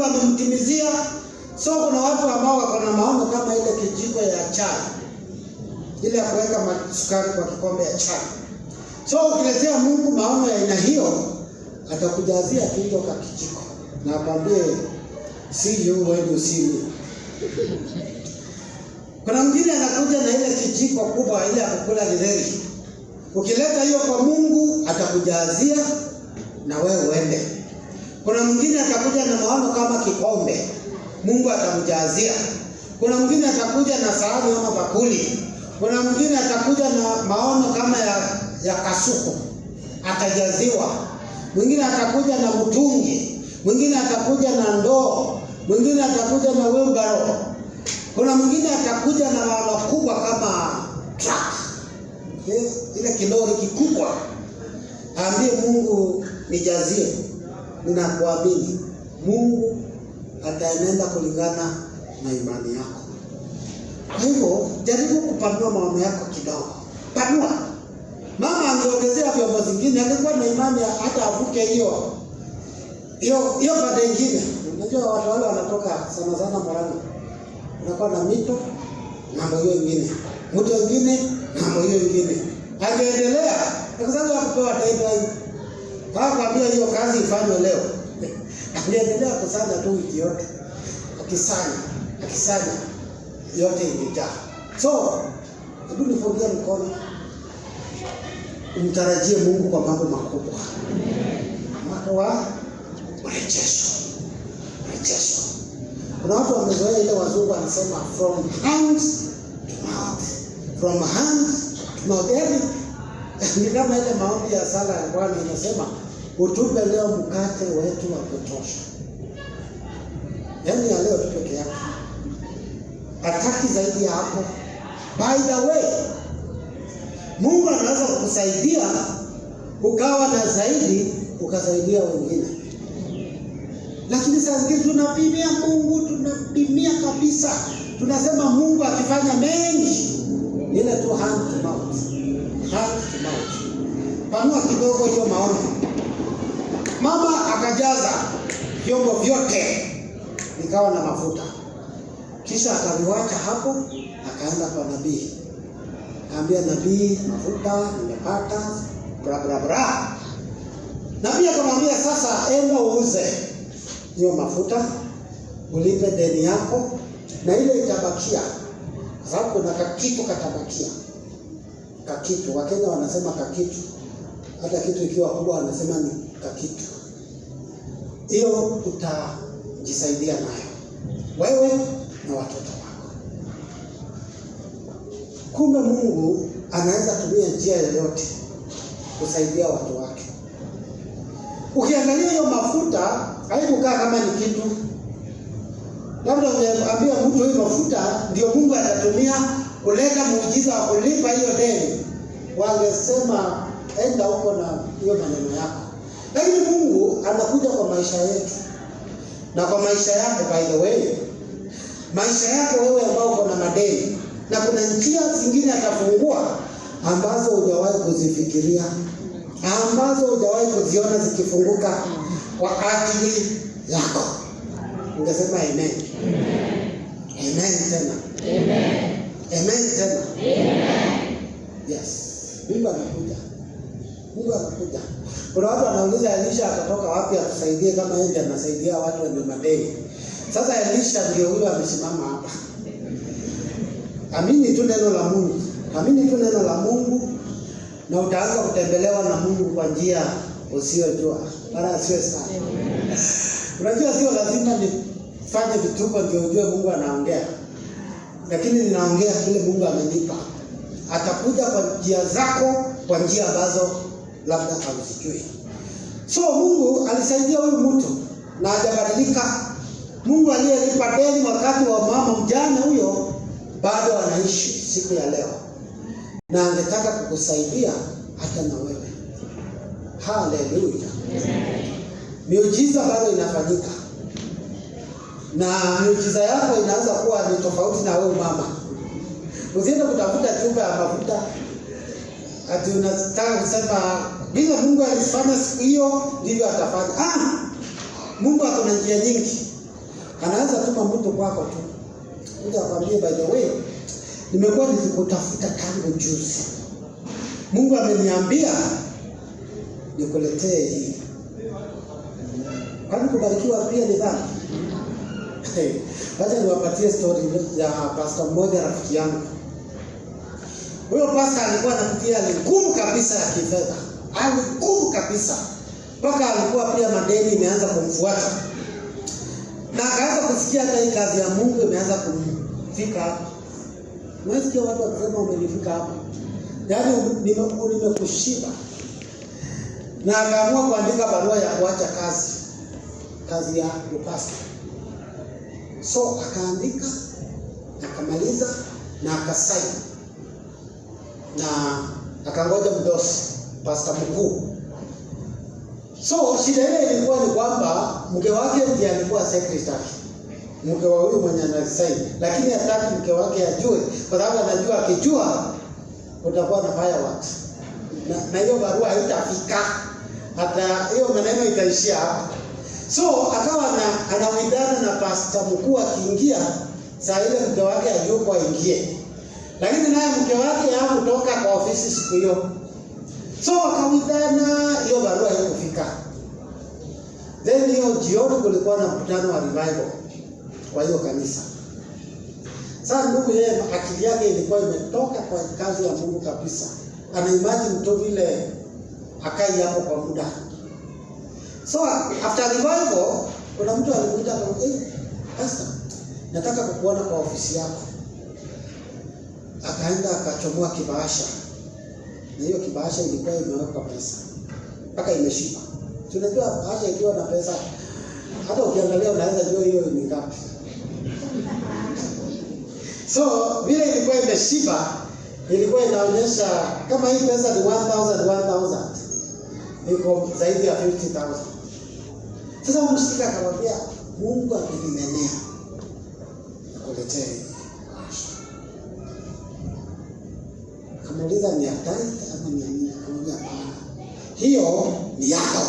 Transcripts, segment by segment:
amemtimizia. So kuna watu ambao wako na maono kama ile kijiko ya chai, ile ya kuweka sukari kwa kikombe ya chai. So ukiletea Mungu maono ya aina hiyo, atakujazia kidogo kwa kijiko na akwambie see you when you see me. Kuna mwingine anakuja na ile kijiko kubwa ile ya kukula githeri. Ukileta hiyo kwa Mungu atakujazia na wewe uende. Kuna mwingine atakuja na maono kama kikombe, Mungu atamjazia. Kuna mwingine atakuja na sahani ama bakuli. Kuna mwingine atakuja na maono kama ya kasuku, atajaziwa. Mwingine atakuja na mtungi, mwingine atakuja na ndoo, mwingine atakuja na wheelbarrow. Kuna mwingine atakuja na maono kubwa kama truck, ile kilori kikubwa. Aambie Mungu nijazie, ninakuamini. Mungu ataenenda kulingana na imani yako. Kwa hivyo jaribu kupanua maono yako kidogo. Panua. Mama angeongezea vyombo zingine, angekuwa na imani hata avuke hiyo pande nyingine. Unajua watu wale wanatoka sana Murang'a. Unakuwa na mito ng'ambo hiyo nyingine, mto mwingine ng'ambo hiyo nyingine. Angeendelea kwa sababu ya kupewa deadline. Hawakwambia hiyo kazi ifanywe leo. Angeendelea kusanya tu wiki yote. Akisanya yote imejaa. So, hebu nifungie mkono. Umtarajie Mungu kwa mambo makubwa. Mwaka wa mrejesho. Kuna watu wamezoea ile wazungu wanasema from hand to mouth. From hand to mouth. Ni kama ile maombi ya sala ya Bwana inasema utupe leo mkate wetu wa kutosha. Yaani ya leo tu peke yake. Hataki zaidi ya hapo. By the way, Mungu anaweza kukusaidia ukawa na zaidi, ukasaidia wengine. Lakini sasa zingine tunapimia Mungu, tunapimia kabisa. Tunasema Mungu akifanya mengi, ile tu hand to mouth. Panua kidogo hiyo maono. Mama akajaza vyombo vyote nikawa na mafuta. Kisha akaviwacha hapo, akaenda kwa nabii. Akaambia nabii, mafuta nimepata, bra. Nabii akamwambia sasa enda uuze hiyo mafuta, ulipe deni yako na ile itabakia. Sababu kuna kakitu katabakia. Kakitu, Wakenya wanasema kakitu. Hata kitu ikiwa kubwa wanasema ni kakitu. Hiyo utajisaidia nayo, wewe na watoto wako. Kumbe Mungu anaweza tumia njia yoyote kusaidia watu wake. Ukiangalia hiyo mafuta, haikukaa kama ni kitu. Labda ungeambia mtu hiyo mafuta ndio Mungu atatumia kuleta muujiza wa kulipa hiyo deni, wangesema enda huko na hiyo maneno yako. Lakini Mungu anakuja kwa maisha yetu na kwa maisha yako. By the way, maisha yako wewe ambao uko na madeni, na kuna njia zingine atafungua ambazo hujawahi kuzifikiria, ambazo hujawahi kuziona zikifunguka kwa ajili yako. Ungesema amen. Amen tena. Amen tena. Yes. Mungu anakuja. Kuna watu wanauliza Elisha atatoka wapi atusaidie kama yeye anasaidia watu wenye madeni. Sasa Elisha ndio huyo amesimama hapa. Amini tu neno la Mungu na utaanza kutembelewa na Mungu kwa njia usiyojua. Wala sio sana. Unajua sio lazima nifanye vituko ndio ujue Mungu anaongea. Lakini ninaongea kile Mungu amenipa. Atakuja kwa njia zako, kwa njia ambazo labda hauzijui. So Mungu alisaidia huyu mtu na hajabadilika. Mungu aliyelipa deni wakati wa mama mjane huyo bado anaishi siku ya leo. Na angetaka kukusaidia hata na wewe. Hallelujah. Miujiza bado inafanyika. Na miujiza yako inaanza kuwa ni tofauti na wewe mama. Usiende kutafuta chupa ya mafuta ati unataka kusema bila Mungu alifanya siku hiyo ndivyo atafanya. Mungu ako na njia nyingi. Anaweza tuma mtu kwako tu. Kuja akwambie, by the way, nimekuwa nikikutafuta tangu juzi. Mungu ameniambia nikuletee hii. Kwani kubarikiwa pia ni dhambi? Wacha niwapatie story ya pastor mmoja rafiki yangu. Huyo pastor alikuwa anapitia hali ngumu kabisa ya kifedha. Hali ngumu kabisa. Mpaka alikuwa pia madeni imeanza kumfuata. Na akaanza kusikia hata hii kazi ya Mungu imeanza kumfika hapa. Unasikia watu wakisema umenifika hapa. Yaani nimekushiba. Na akaamua kuandika barua ya kuacha kazi ya upasta. So akaandika, akamaliza na akasaini. Na akangoja mdosi, pastor mkuu. So shida ile ilikuwa ni kwamba mke wake ndiye alikuwa secretary. Mke wa huyu mwenye anasaini, lakini hataki mke wake ajue, kwa sababu anajua akijua utakuwa na fireworks. Na hiyo barua haitafika. Hata hiyo maneno itaishia hapa. So akawa anawidana na pastor mkuu akiingia, saa ile mke wake hayuko aingie. Lakini naye mke wake hakutoka kwa ofisi siku hiyo. So akawidana, hiyo barua haikufika. Then hiyo jioni kulikuwa na mkutano wa revival kwa hiyo kanisa. Sasa ndugu yeye akili yake ilikuwa imetoka kwa kazi ya Mungu kabisa. Ana imagine tu vile akai hapo kwa muda. So after revival kuna mtu alimuita akamwambia, pastor, nataka kukuona kwa ofisi yako. Akaenda akachomoa kibahasha. Na hiyo kibahasha ilikuwa imewekwa pesa. Mpaka imeshiba. Tunajua bahasha ikiwa na pesa, hata ukiangalia unaweza jua hiyo ni ngapi. So vile ilikuwa imeshiba, ilikuwa inaonyesha kama hii pesa ni 1000 iko zaidi ya 50,000. Sasa mshika akamwambia, Mungu ameninenea akuletee. Kamuuliza ni hatari ama ni nini? Akamwambia hapana, hiyo ni yako.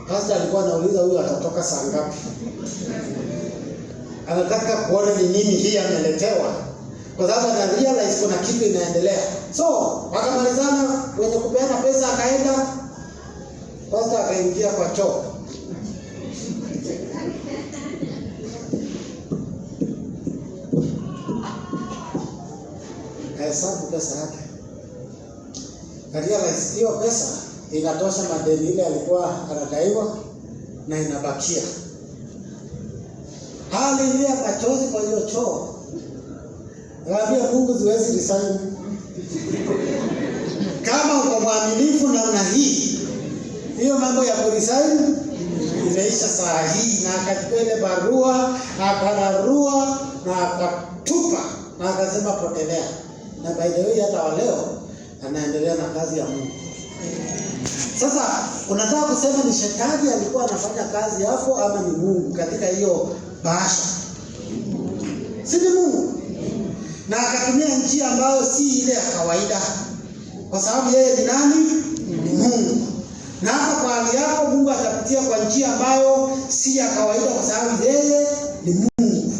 Pastor alikuwa anauliza huyu atatoka saa ngapi? Anataka kuona ni nini hii ameletewa, kwa sababu ana realize kuna kitu inaendelea. So wakamalizana, wenye kupeana pesa akaenda, pastor akaingia kwa choo. Kahesabu pesa yake. Realize hiyo pesa inatosha madeni ile alikuwa anadaiwa na inabakia. Hali ile akachozi kwa hiyo choo. Anambia Mungu siwezi resign. Kama uko mwaminifu namna hii, hiyo mambo ya kuresign imeisha saa hii. Na akachukua ile barua, akararua na akatupa na akasema potelea. Na by the way hata leo anaendelea na kazi ya Mungu. Sasa unataka kusema ni shetani alikuwa anafanya kazi hapo ama ni Mungu katika hiyo bahasha? Si ni Mungu. Na akatumia njia ambayo si ile ya kawaida, kwa sababu yeye ni nani? Ni Mungu. Na hata kwa hali yako Mungu atapitia kwa njia ambayo si ya kawaida, kwa sababu yeye ni Mungu.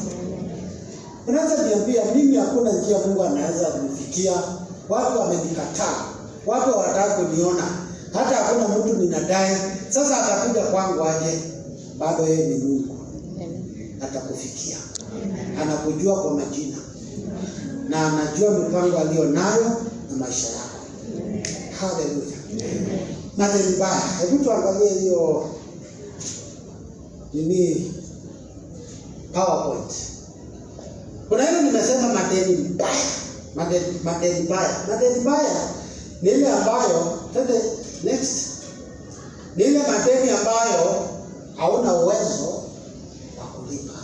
Unaweza niambia mimi hakuna njia Mungu anaweza kunifikia? Watu wamenikataa, watu hawataka kuniona, hata hakuna mtu ninadai. Sasa atakuja kwangu aje? Bado yeye ni Mungu. Atakufikia. Anakujua kwa majina. Na anajua mipango aliyonayo na maisha yako. Hallelujah. Madeni mbaya. Hebu tuangalie hiyo nini PowerPoint. Kuna ile nimesema madeni mbaya. Madeni mbaya. Madeni mbaya ni ile ambayo next. Ni ile madeni ambayo hauna uwezo wa kulipa.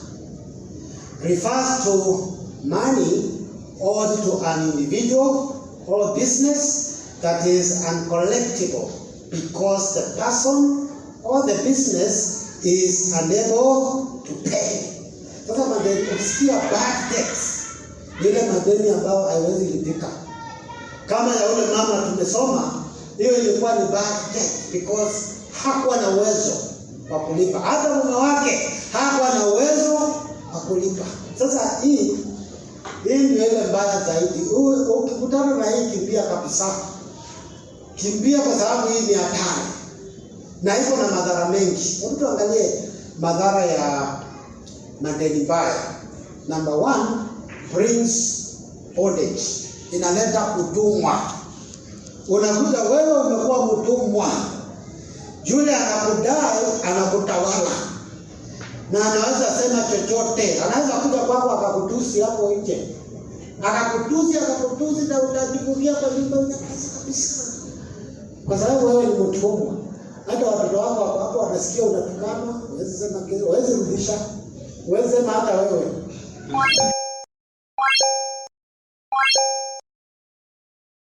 Refers to money owed to an individual or business that is uncollectible because the person or the business is unable to pay. Sasa madeni, ukisikia bad debts, ile madeni ambayo haiwezi lipika. Kama ya ule mama tumesoma, hiyo ilikuwa ni bad debt because hakuwa na uwezo wa kulipa. Hata mume wake hakuwa na uwezo wa kulipa. Sasa hii ndio ile mbaya zaidi. Ukikutana na hii, kimbia kabisa. Kimbia, kwa sababu hii ni hatari na iko na madhara mengi. Hebu tuangalie madhara ya madeni mbaya. Number 1, brings bondage. Inaleta utumwa. Unakuta wewe umekuwa mtumwa. Yule anakudai, anakutawala. Na anaweza sema chochote. Anaweza kuja kwako akakutusi hapo nje. Akakutusi na utajifungia kwa nyumba unakasa kabisa. Kwa sababu wewe ni mtumwa. Hata watoto wako hapo wanasikia unatukana, huwezi sema kitu, huwezi rudisha. Huwezi sema hata wewe.